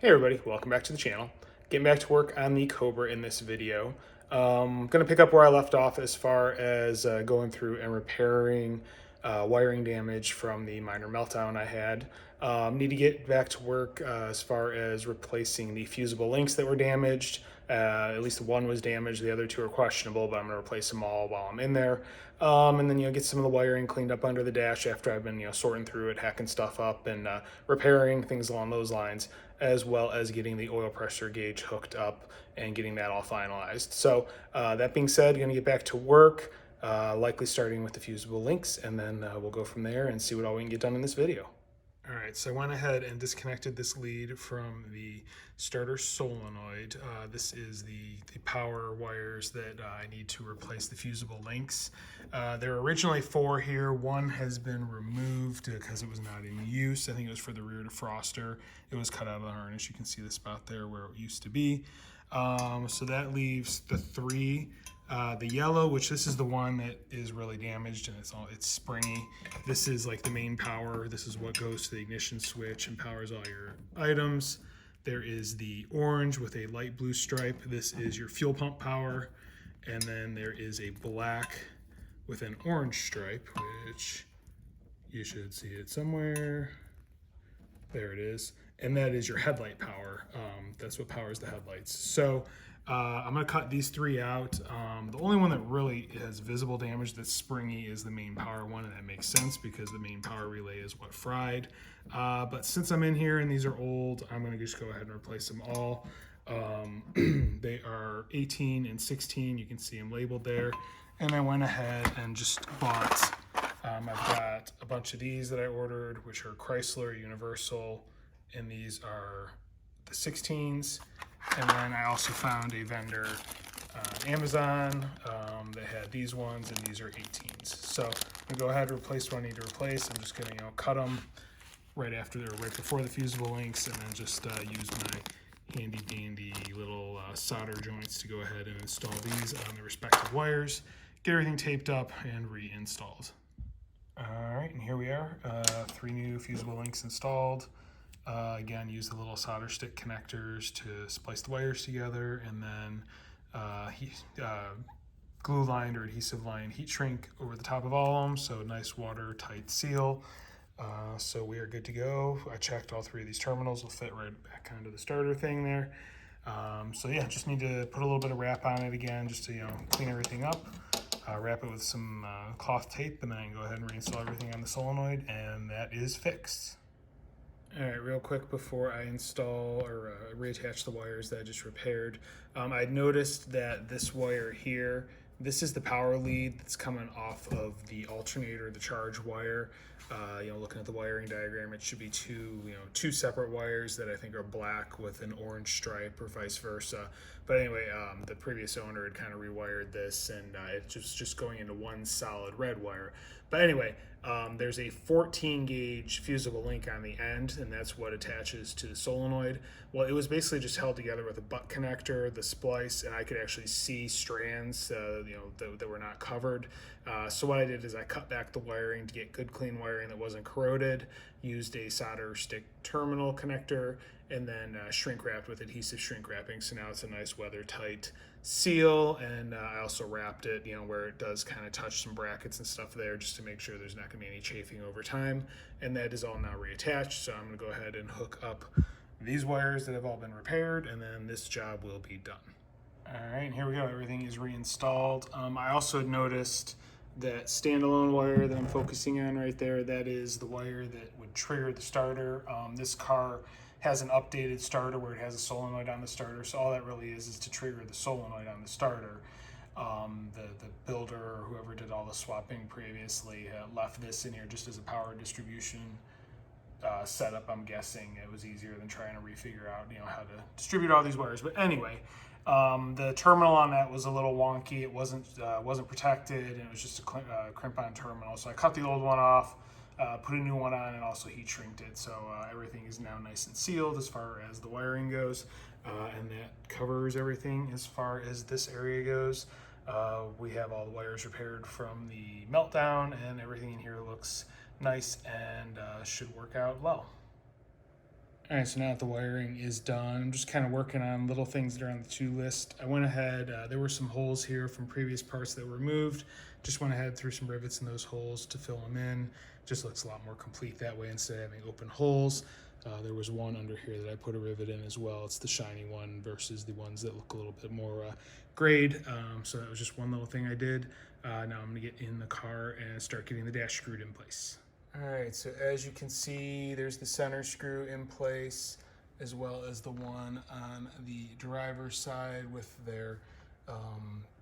Hey everybody, welcome back to the channel. Getting back to work on the Cobra in this video. Going to pick up where I left off as far as going through and repairing wiring damage from the minor meltdown I had. Need to get back to work as far as replacing the fusible links that were damaged. At least one was damaged, the other two are questionable, but I'm going to replace them all while I'm in there. And then get some of the wiring cleaned up under the dash after I've been sorting through it, hacking stuff up, and repairing things along those lines, as well as getting the oil pressure gauge hooked up and getting that all finalized. So that being said, going to get back to work, likely starting with the fusible links, and then we'll go from there and see what all we can get done in this video. All right, so I went ahead and disconnected this lead from the starter solenoid. This is the power wires that I need to replace the fusible links. There were originally 4 here. One has been removed because it was not in use. I think it was for the rear defroster. It was cut out of the harness. You can see the spot there where it used to be. So that leaves the 3. The yellow, which this is the one that is really damaged and it's springy. This is like the main power. This is what goes to the ignition switch and powers all your items. There is the orange with a light blue stripe. This is your fuel pump power. And then there is a black with an orange stripe, which you should see it somewhere. There it is. And that is your headlight power. That's what powers the headlights. So I'm going to cut these 3 out. The only one that really has visible damage that's springy is the main power one, and that makes sense because the main power relay is what fried. But since I'm in here and these are old, I'm going to just go ahead and replace them all. They are 18 and 16. You can see them labeled there. And I went ahead and just bought, I've got a bunch of these that I ordered, which are Chrysler, Universal, and these are the 16s. And then I also found a vendor on Amazon that had these ones, and these are 18s. So I'm gonna go ahead and replace what I need to replace. I'm just gonna cut them right before the fusible links, and then just use my handy dandy little solder joints to go ahead and install these on the respective wires, get everything taped up and reinstalled. All right, and here we are, 3 new fusible links installed. Again, use the little solder stick connectors to splice the wires together, and then glue lined or adhesive lined heat shrink over the top of all of them, so nice watertight seal. So we are good to go. I checked all 3 of these terminals will fit right back onto the starter thing there. So yeah, just need to put a little bit of wrap on it again just to clean everything up. Wrap it with some cloth tape, and then go ahead and reinstall everything on the solenoid, and that is fixed. All right, real quick before I install or reattach the wires that I just repaired, I noticed that this wire here, this is the power lead that's coming off of the alternator, the charge wire. Looking at the wiring diagram, it should be two separate wires that I think are black with an orange stripe or vice versa. But anyway, the previous owner had kind of rewired this, and it's just going into one solid red wire. But anyway, there's a 14 gauge fusible link on the end, and that's what attaches to the solenoid. Well, it was basically just held together with a butt connector, the splice, and I could actually see strands that were not covered. So what I did is I cut back the wiring to get good clean wiring that wasn't corroded, used a solder stick terminal connector, and then shrink wrapped with adhesive shrink wrapping. So now it's a nice weather tight seal, and I also wrapped it where it does kind of touch some brackets and stuff there, just to make sure there's not going to be any chafing over time. And that is all now reattached, so I'm going to go ahead and hook up these wires that have all been repaired, and then this job will be done. All right, and here we go. Everything is reinstalled. I also noticed that standalone wire that I'm focusing on right there, that is the wire that would trigger the starter. This car has an updated starter where it has a solenoid on the starter, so all that really is to trigger the solenoid on the starter. The builder or whoever did all the swapping previously left this in here just as a power distribution setup. I'm guessing it was easier than trying to refigure out how to distribute all these wires. But anyway, the terminal on that was a little wonky. It wasn't protected, and it was just a crimp-on terminal. So I cut the old one off, put a new one on, and also heat shrinked it. So everything is now nice and sealed as far as the wiring goes, and that covers everything as far as this area goes. We have all the wires repaired from the meltdown, and everything in here looks nice and should work out well. All right, so now that the wiring is done, I'm just kind of working on little things that are on the to list. I went ahead, there were some holes here from previous parts that were removed. Just went ahead, threw some rivets in those holes to fill them in. Just looks a lot more complete that way instead of having open holes. There was one under here that I put a rivet in as well. It's the shiny one versus the ones that look a little bit more grayed. So that was just one little thing I did. Now I'm gonna get in the car and start getting the dash screwed in place. All right, so as you can see, there's the center screw in place, as well as the one on the driver's side with their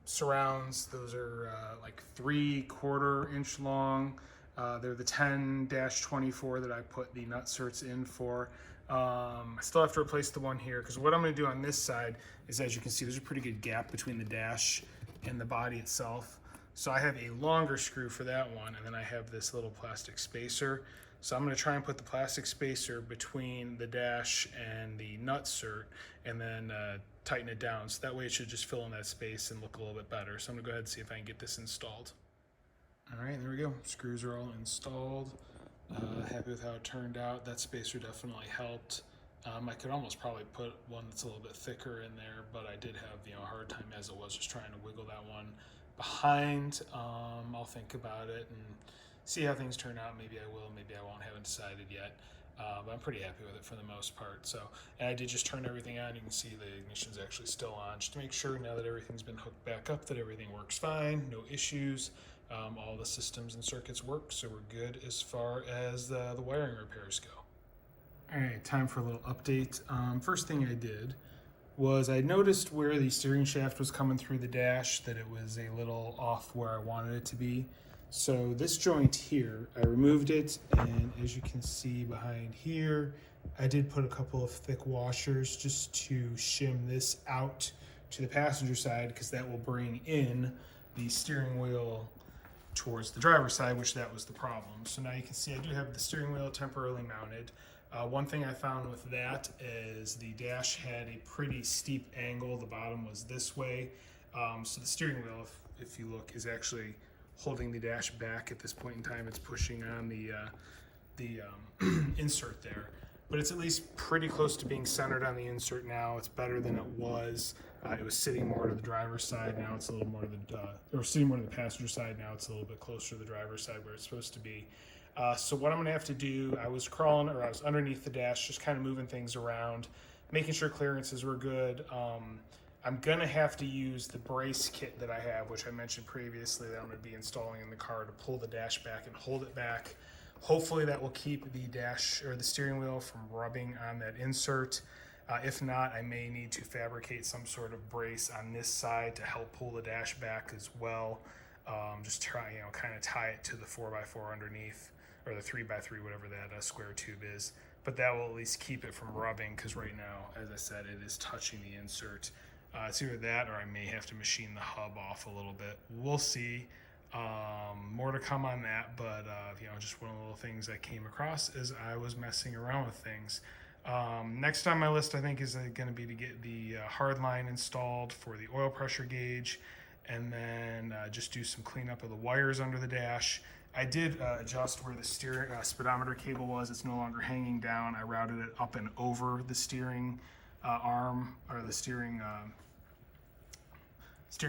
surrounds. Those are like 3/4 inch long. They're the 10-24 that I put the nutserts in for. I still have to replace the one here, because what I'm going to do on this side is, as you can see, there's a pretty good gap between the dash and the body itself. So I have a longer screw for that one, and then I have this little plastic spacer. So I'm going to try and put the plastic spacer between the dash and the nutsert, and then tighten it down. So that way it should just fill in that space and look a little bit better. So I'm going to go ahead and see if I can get this installed. All right, there we go. Screws are all installed. Happy with how it turned out. That spacer definitely helped. I could almost probably put one that's a little bit thicker in there, but I did have a hard time as it was just trying to wiggle that one behind. I'll think about it and see how things turn out. Maybe I will, maybe I won't. Haven't decided yet. But I'm pretty happy with it for the most part. So, and I did just turn everything on. You can see the ignition's actually still on, just to make sure now that everything's been hooked back up that everything works fine, no issues. All the systems and circuits work, so we're good as far as the wiring repairs go. All right, time for a little update. First thing I did was I noticed where the steering shaft was coming through the dash that it was a little off where I wanted it to be. So this joint here, I removed it, and as you can see behind here, I did put a couple of thick washers just to shim this out to the passenger side, because that will bring in the steering wheel towards the driver's side, which that was the problem. So now you can see I do have the steering wheel temporarily mounted. One thing I found with that is the dash had a pretty steep angle. The bottom was this way. So the steering wheel, if you look, is actually holding the dash back at this point in time. It's pushing on the insert there. But it's at least pretty close to being centered on the insert now. It's better than it was. It was sitting more to the driver's side. Now it's a little more to or sitting more to the passenger side. Now it's a little bit closer to the driver's side where it's supposed to be. So what I'm gonna have to do, I was underneath the dash, just kind of moving things around, making sure clearances were good. I'm gonna have to use the brace kit that I have, which I mentioned previously, that I'm gonna be installing in the car to pull the dash back and hold it back. Hopefully that will keep the dash or the steering wheel from rubbing on that insert. If not, I may need to fabricate some sort of brace on this side to help pull the dash back as well. Just try, kind of tie it to the 4x4 underneath, or the 3x3, whatever that square tube is. But that will at least keep it from rubbing, because right now, as I said, it is touching the insert. It's either that, or I may have to machine the hub off a little bit. We'll see. More to come on that, but just one of the little things I came across as I was messing around with things. Next on my list, I think, is going to be to get the hard line installed for the oil pressure gauge, and then just do some cleanup of the wires under the dash. I did adjust where the steering speedometer cable was. It's no longer hanging down. I routed it up and over the steering arm, or the steering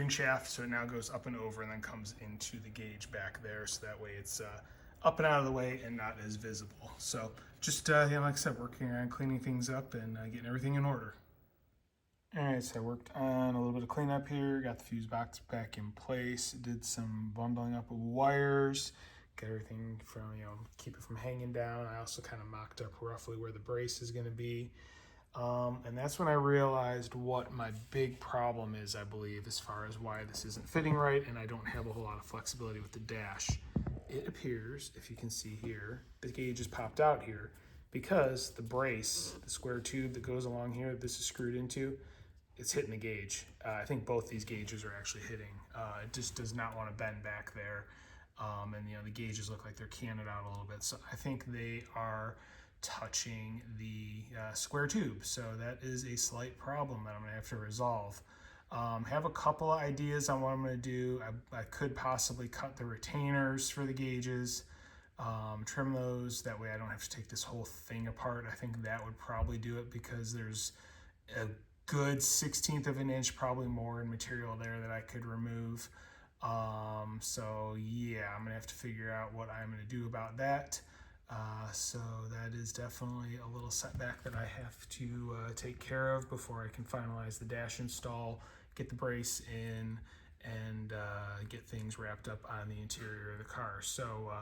shaft, so it now goes up and over and then comes into the gauge back there, so that way it's up and out of the way and not as visible. So just like I said, working on cleaning things up and getting everything in order. All right, so I worked on a little bit of cleanup here, got the fuse box back in place, did some bundling up of wires, got everything from, keep it from hanging down. I also kind of mocked up roughly where the brace is going to be. And that's when I realized what my big problem is, I believe, as far as why this isn't fitting right and I don't have a whole lot of flexibility with the dash. It appears, if you can see here, the gauge is popped out here because the brace, the square tube that goes along here that this is screwed into, it's hitting the gauge. I think both these gauges are actually hitting. It just does not want to bend back there. And the gauges look like they're canted out a little bit. So I think they are touching the square tube. So that is a slight problem that I'm gonna have to resolve. Have a couple of ideas on what I'm gonna do. I could possibly cut the retainers for the gauges. trim those. That way I don't have to take this whole thing apart. I think that would probably do it, because there's a good 1/16 of an inch, probably more, in material there that I could remove. So yeah, I'm gonna have to figure out what I'm gonna do about that. So that is definitely a little setback that I have to take care of before I can finalize the dash install, get the brace in, and get things wrapped up on the interior of the car. So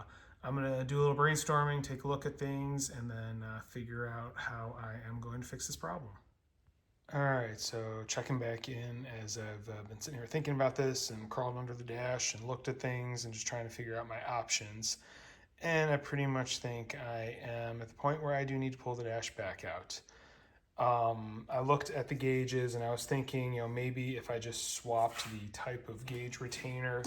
I'm gonna do a little brainstorming, take a look at things, and then figure out how I am going to fix this problem. All right, so checking back in as I've been sitting here thinking about this and crawled under the dash and looked at things and just trying to figure out my options. And I pretty much think I am at the point where I do need to pull the dash back out. I looked at the gauges and I was thinking, maybe if I just swapped the type of gauge retainer,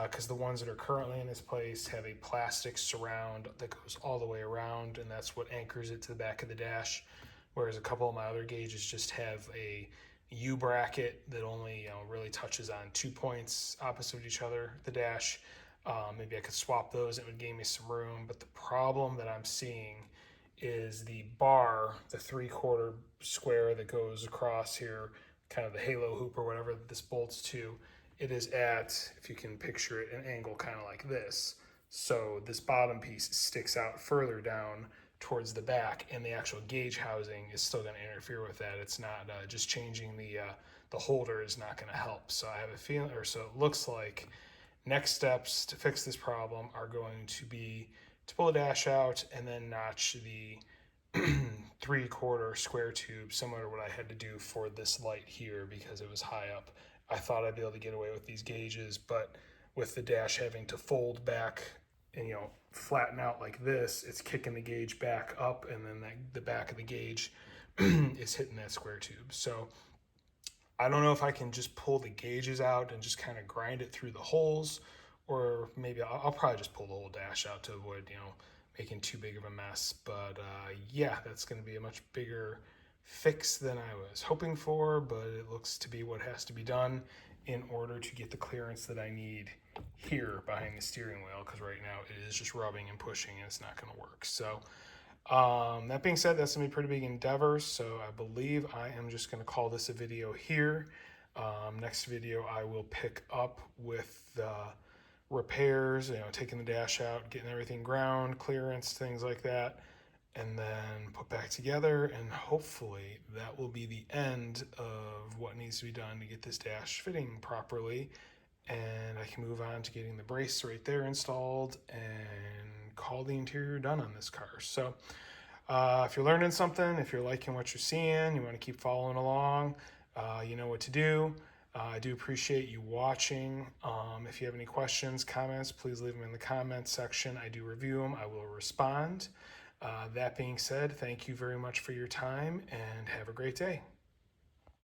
because the ones that are currently in this place have a plastic surround that goes all the way around, and that's what anchors it to the back of the dash. Whereas a couple of my other gauges just have a U bracket that only really touches on 2 points opposite of each other, the dash. Maybe I could swap those. It would gain me some room. But the problem that I'm seeing is the bar, the 3/4 square that goes across here, kind of the halo hoop or whatever this bolts to. It is at, if you can picture it, an angle kind of like this. So this bottom piece sticks out further down towards the back, and the actual gauge housing is still going to interfere with that. It's not just changing the holder is not going to help. So I have a feeling, or so it looks like, next steps to fix this problem are going to be to pull the dash out and then notch the 3/4 square tube, similar to what I had to do for this light here because it was high up. I thought I'd be able to get away with these gauges, but with the dash having to fold back and flatten out like this, it's kicking the gauge back up, and then the back of the gauge is hitting that square tube. So I don't know if I can just pull the gauges out and just kind of grind it through the holes, or maybe I'll probably just pull the whole dash out to avoid making too big of a mess. But yeah, that's going to be a much bigger fix than I was hoping for, but it looks to be what has to be done in order to get the clearance that I need here behind the steering wheel, because right now it is just rubbing and pushing and it's not going to work. So that being said, that's gonna be a pretty big endeavor, so I believe I am just gonna call this a video here. Next video I will pick up with the repairs, taking the dash out, getting everything ground, clearance, things like that, and then put back together, and hopefully that will be the end of what needs to be done to get this dash fitting properly, and I can move on to getting the brace right there installed and call the interior done on this car. So if you're learning something, if you're liking what you're seeing, you want to keep following along, you know what to do. I do appreciate you watching. If you have any questions, comments, please leave them in the comments section. I do review them. I will respond. That being said, thank you very much for your time and have a great day.